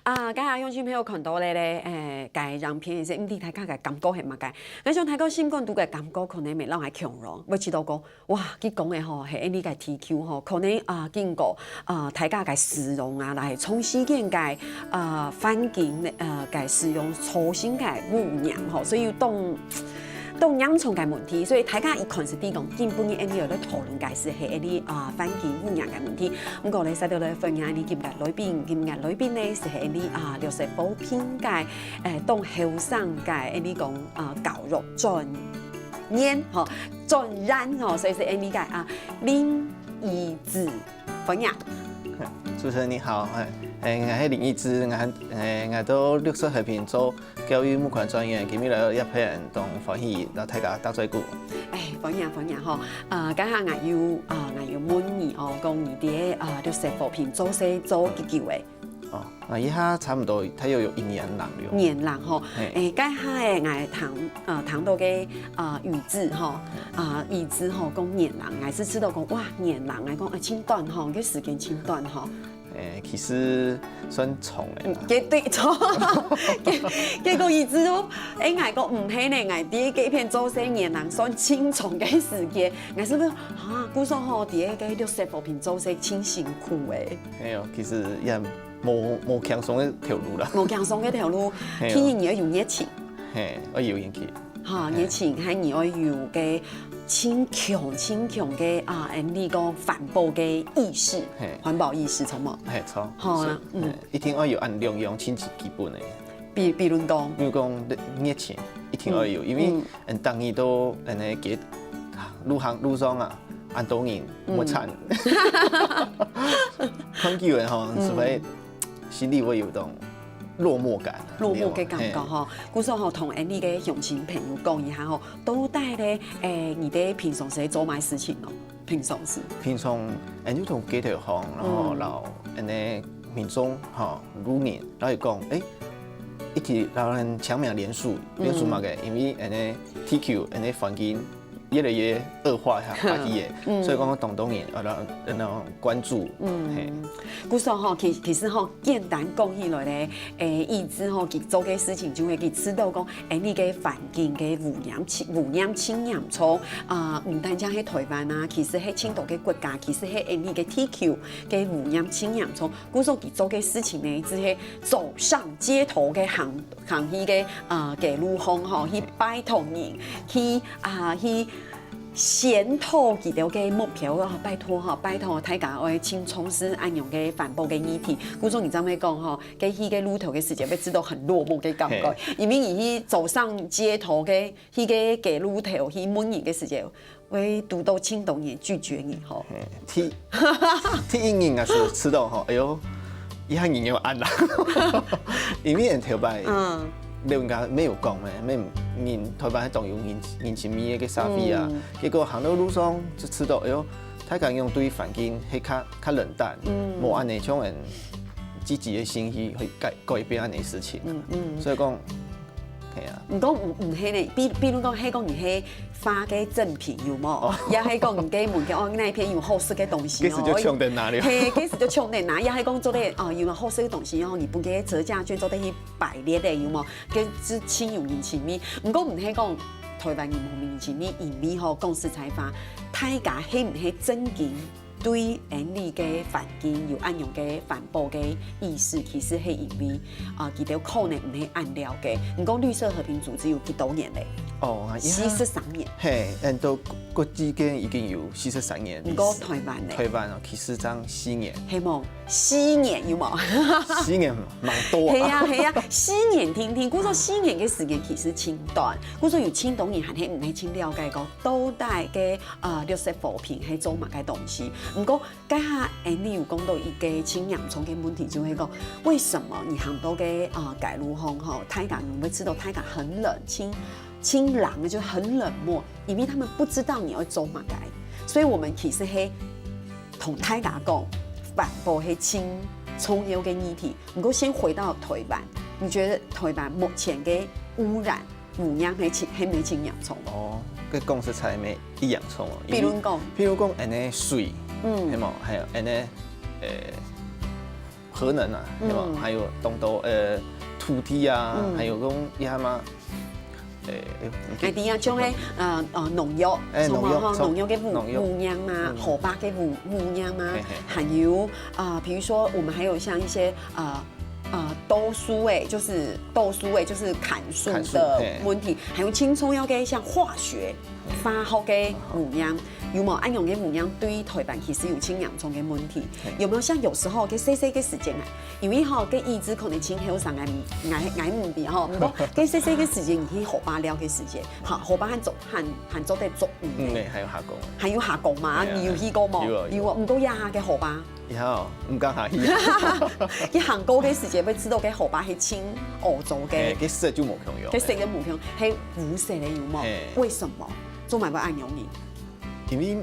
今日乡亲朋友看到咧，家样片是唔知大家嘅感觉系乜嘅？我想睇個新冠度嘅感覺可能未讓佢強咯，要知道講，哇，佢講嘅吼係呢個 TQ 吼，可能經過大家嘅使用啊，來重新嘅環境嘅使用，重新嘅污染吼，所以都嚴重嘅問題，所以大家一看是啲講根本嘅呢有咧討論嘅是係啲環境污染嘅問題。咁過嚟使到咧分享呢今日裏邊咧是係啲60補片嘅當後生嘅呢講教育專研嗬專研嗬，所以是呢個林義智分享。主持人你好，我係林義智，我都綠和平做教育募款專員，今日來一批人同歡喜到大家打嘴鼓。分享嗬，家下我要滿意哦，講你啲綠和平做些做幾久誒？哦，依家差唔多，他又有1年lang了。年lang吼，家下誒我談到嘅語字吼，語字吼講年lang，我是知道講哇年lang，我講輕短吼，個時間輕短吼。其實算長嘅。對錯，結果意思咯，我講唔係呢，我啲幾片做些年lang算輕長嘅時間，我是不是估算吼啲個60和平做些輕辛苦誒？係其實也冇輕鬆嘅條路啦。冇輕鬆嘅條路，天然你要用熱情。我要熱情。熱情係你要有嘅。清強嘅呢個環保嘅意識，環保意識錯冇？係錯。好啦，一定要有按量用清潔基本嘅。比如講熱情一定要有，因為當你都嘅路上啊，按多人冇慘，看見人吼，除非心裡會有種落寞嘅感覺吼，故說吼同呢個鄉親朋友講一下吼，到底咧你哋平常時做咩事情咯？平常就同街頭巷，然後民眾吼路人，然後講一起讓人搶命連署嘛嘅，因為TQ環境越來越惡化下嘅，所以講當然讓關注。故說吼，其實吼簡單講起來咧，義智吼佢做嘅事情就會佢知道講，呢個環境嘅污染清嚴重，唔單止喺台灣啊，其實喺青島嘅國家，其實喺呢個 TQ 嘅污染清嚴重。故說佢做嘅事情咧，只係走上街頭嘅行去嘅嘅路巷吼，去拜託人，去先討佢哋嘅目標啊！拜託大家愛請從事按樣嘅環保嘅議題。故種你咁樣講吼，喺佢嘅路頭嘅時節，要知道很落寞嘅感覺，因為伊走上街頭嘅佢嘅路頭去問人嘅時節，會讀到青島人拒絕你吼。聽人也是知道吼，哎呦，一下人又暗啦，因為人頭擺。人家沒有講咩，人台灣係當用人情味嘅沙飛啊，結果行到路上就知道，哎呦，大家用對環境係較冷淡，冇按呢種人積極嘅心意去改變按呢事情，所以講係啊。唔講唔係咧，比如講係講你係花嘅贈品有冇？也係講唔嘅門嘅哦，那片有好食嘅東西哦。幾時就搶在哪裡？係幾時就搶在哪？也係講做咧有好食嘅東西哦，你不嘅折價券做得去擺列嘅有冇？嘅之親友人情味，唔講唔係講台灣人冇人情味，因為吼講實在話，大家係唔係真正對呢個環境有按樣嘅環保嘅意識，其實係因為佢哋可能唔係按了解。唔講綠色和平組織有幾多年咧？43年。係，到國際間已經有43年。唔講台灣咧？台灣其實爭4年。係冇4年有冇？4年蠻多。係啊，4年聽，故說4年嘅時間其實輕短，故說有青島人係唔係清了解講到底嘅綠色和平係做乜嘅東西？唔過家下你有講到一個清嚴重嘅問題，就係講為什麼你行到嘅街路巷吼，大家你會知道大家很冷清冷就很冷漠，因為他們不知道你要做乜嘅，所以我們其實係同大家講環保係清重要嘅議題。唔過先回到台灣，你覺得台灣目前嘅污染係咪清嚴重？佢講實在咪一樣重哦。比如講，水，係冇，係有核能啊，对吧？还有动到土地啊，还有讲一下嘛。係啲啊，將咧農藥，農藥嘅污染啊，荷巴嘅污染啊，還有比如說我們還有像一些豆樹就是砍樹的問題，還有青蔥要嘅像化學嘅污染。有冇按用嘅污染對台灣其實有挺嚴重嘅問題？有沒有像有時候嘅細細嘅時間啊？因為吼嘅意志可能青後上捱唔掂吼，唔過嘅細細嘅時間而去荷巴了嘅時間，嚇荷巴含做得足唔嘅，還有下降嘛？你有去過冇？有啊，唔過呀下嘅荷巴。有唔敢下去。佢行高嘅時間，要知道嘅荷巴係青歐洲嘅。佢色就冇強用。佢色嘅冇強，係無色嘅有冇？為什麼？做埋要按用呢？因為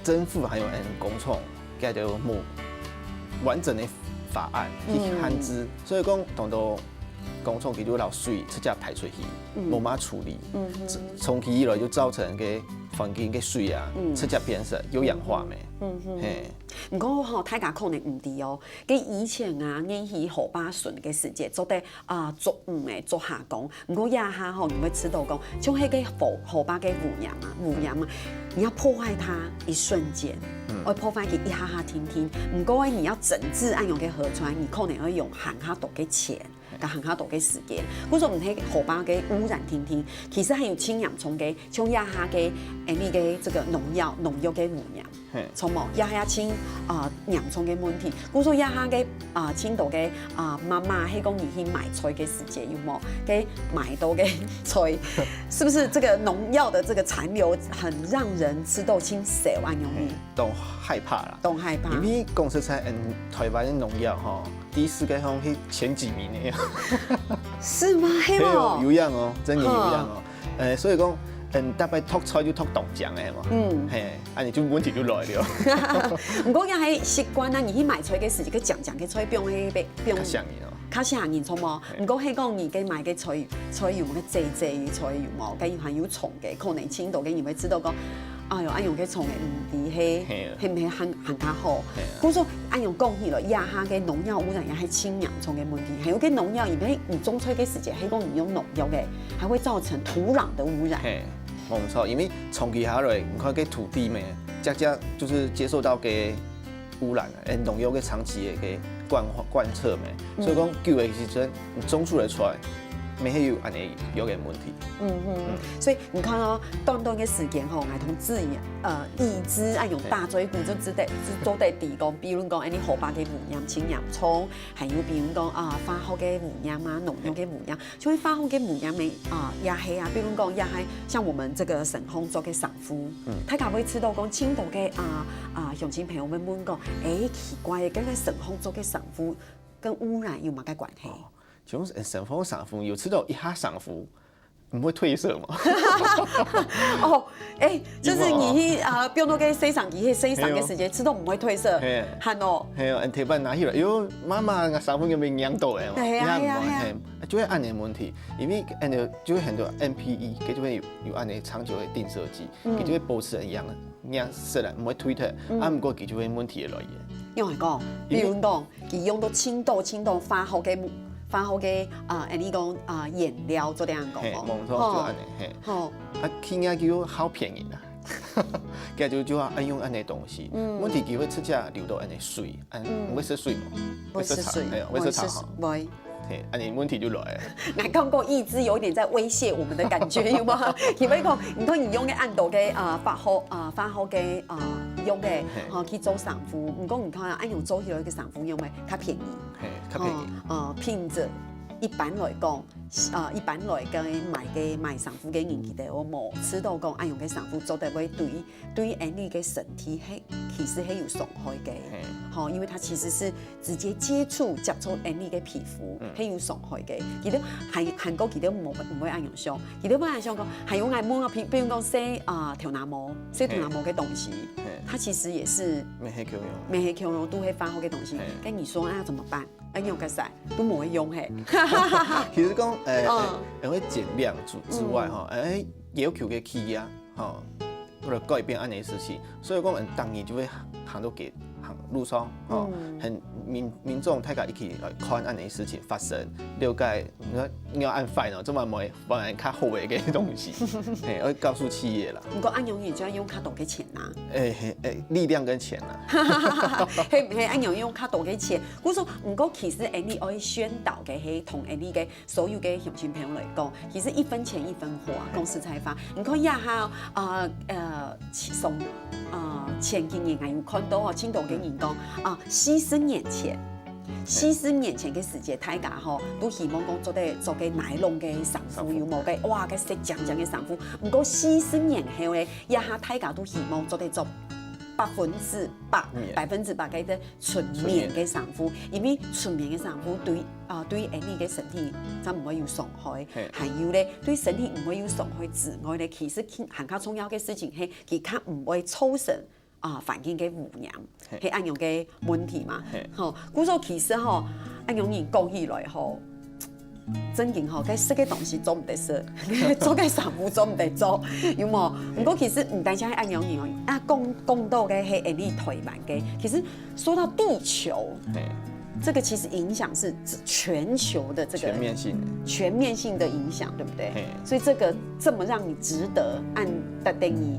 政府還有工廠，佢就冇完整的法案去限制，所以講當到工廠佢就攞水直接排出去，冇乜處理，長期以來就造成嘅環境嘅水啊，直接變成有氧化咩？唔過吼，大家可能唔知哦。佢以前啊，研去荷巴醇嘅時節，做得作做下降。唔過呀下吼，你會知道講，像迄個荷巴嘅污染啊，你要破壞它一瞬間，我破壞佢一下下停。唔過你要整治按用嘅河川，你可能要用行下多嘅錢，加行下多嘅時間。嗰種唔係荷巴嘅污染停，其實係有輕嚴重嘅，像呀下嘅呢個這個農藥嘅污染。從冇呀下清嚴重嘅問題，我說呀下嘅青島嘅媽媽喺講而去買菜嘅時節有冇？嘅買到嘅菜，是不是這個農藥的這個殘留很讓人吃到清血萬容易？都害怕啦，都害怕。因為講實在，台灣嘅農藥吼，第一世界上係前幾名嘅。是嗎？係哦，有樣哦，真嘅有樣哦。所以講。特別讀菜就讀凍醬嘅嘛，安尼就問題就來了。唔過又係習慣啦，而去買菜嘅時，佢醬嘅菜變去較上癮哦，較上癮錯冇。唔過係講而家買嘅菜有冇嘅濟菜有冇？佢係有蟲嘅，可能青島嘅人會知道講，哎呦，按用嘅蟲嘅唔係係唔係行較好？嗰種按用講起來，呀下嘅農藥污染也係清洋蟲嘅問題，還有嘅農藥，因為你種菜嘅時節係講你用農藥嘅，還會造成土壤的污染。冇錯，因為長期下來，你看個土地咩，只就是接受到嘅污染，農藥嘅長期嘅貫徹咩，所以講久嘅時陣，你種出來出來，沒係有安尼有嘅問題。所以你看哦，短嘅時間吼，我同已知按用大嘴骨就做得提供，比如講，你荷巴嘅污染、青洋蔥，還有比如講化學嘅污染啊、農藥嘅污染，所以化學嘅污染咪也係啊，比如講也係像我們這個省烘做嘅sản婦，大家會知道講青島嘅鄉親朋友們問講，奇怪嘅，咁個省烘做嘅sản婦跟污染有乜嘅關係？像省烘sản婦有吃到一下sản婦。唔會褪色嘛？哦，就是你去比如講嘅洗衫機去洗衫嘅時間，吃到唔會褪色，係哦。係啊，鐵板拿起來，喲，媽媽個衫褲有冇養到嘅嘛？係啊，就會按呢問題，因為就會很多 NPE，佢就會有按呢長久嘅定色劑，佢就會保持一樣色啦，唔會褪脫，唔過佢就會問題嘅來源。因為講，比如講，佢用到青島化學嘅。你講顏料做啲人講冇錯，就安尼，好，佢嘢叫好便宜啦，佢就話用安尼東西，問題佢會直接流到安尼水，唔會失水嘛？會失水，會失糖，會。安尼問題就來了。我感覺意志有點在威脅我們的感覺，有嗎？因為講，你看你用嘅按度嘅化學嘅用嘅去做sản婦，唔講唔看按用做起來嘅sản婦用咪較便宜，較便宜，品質一般來講，一般來講買sản婦嘅人其實我冇知道講按用嘅sản婦做得會對你嘅身體其實係有傷害嘅，因為它其實是直接接觸你嘅皮膚係有傷害嘅。其實韓國其實唔會按用上，其實唔按上講係用愛摸比如講洗頭拿毛嘅東西，它其實也是沒係強用都係化學嘅東西。跟你說怎麼辦？用嘅曬都冇用係。其實講因為減量之外要求嘅企業或者改變安尼事情，所以講當然就會行路上很民众大家一起来看安尼事情发生，了解你要按快哦，这么不然较好的个东西，要告诉企业啦。不过安永也就要用卡多给钱呐，力量跟钱啦，嘿，安永用卡多给钱。我说，不过其实你可以宣导给同你嘅所有嘅乡亲朋友来讲，其实1分钱1分货，公司才发。你看呀哈从前几年有看到哦，青岛给人讲牺牲眼前。牺牲眼前嘅世界，大家吼都希望讲做个奶龙嘅sản婦，有冇嘅哇嘅色醬嘅sản婦。不過犧牲眼後咧，一下大家都希望做100%嘅純棉嘅sản婦，因為純棉嘅sản婦對你嘅身體就唔會有傷害，還有咧對身體唔會有傷害之外咧，其實更加重要嘅事情係佢較唔會造成環境嘅污染，係安樣嘅問題嘛。吼，故所其實吼，安樣人講起來吼，真正吼，該食嘅東西做唔得食，做嘅產婦做唔得做，有冇？不過其實唔單止係安樣人哦，講到嘅係你台灣嘅，其實說到地球。這個其實影響是全球的這個全面性的影響，對不對？所以這個這麼讓你值得按特定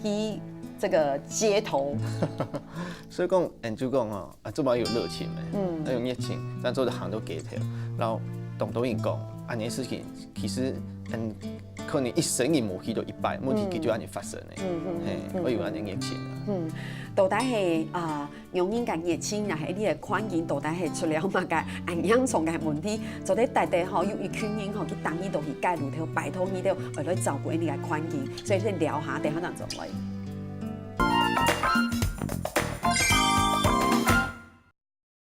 以這個街頭。所以講，研究講哦，這麼有熱情嘅，有熱情，但做的行到街頭，然後同導演講，安件事情其實可能一生人無去到100，問題佢就安尼發生嘅，我有安尼熱情啦。到底係用人嘅熱情，又係你嘅環境，到底係出了乜嘅營養從嘅問題，就啲大家吼有一群人吼去當呢度去介入條，拜託呢度嚟照顧呢個環境，所以你聊下，等下咱就來。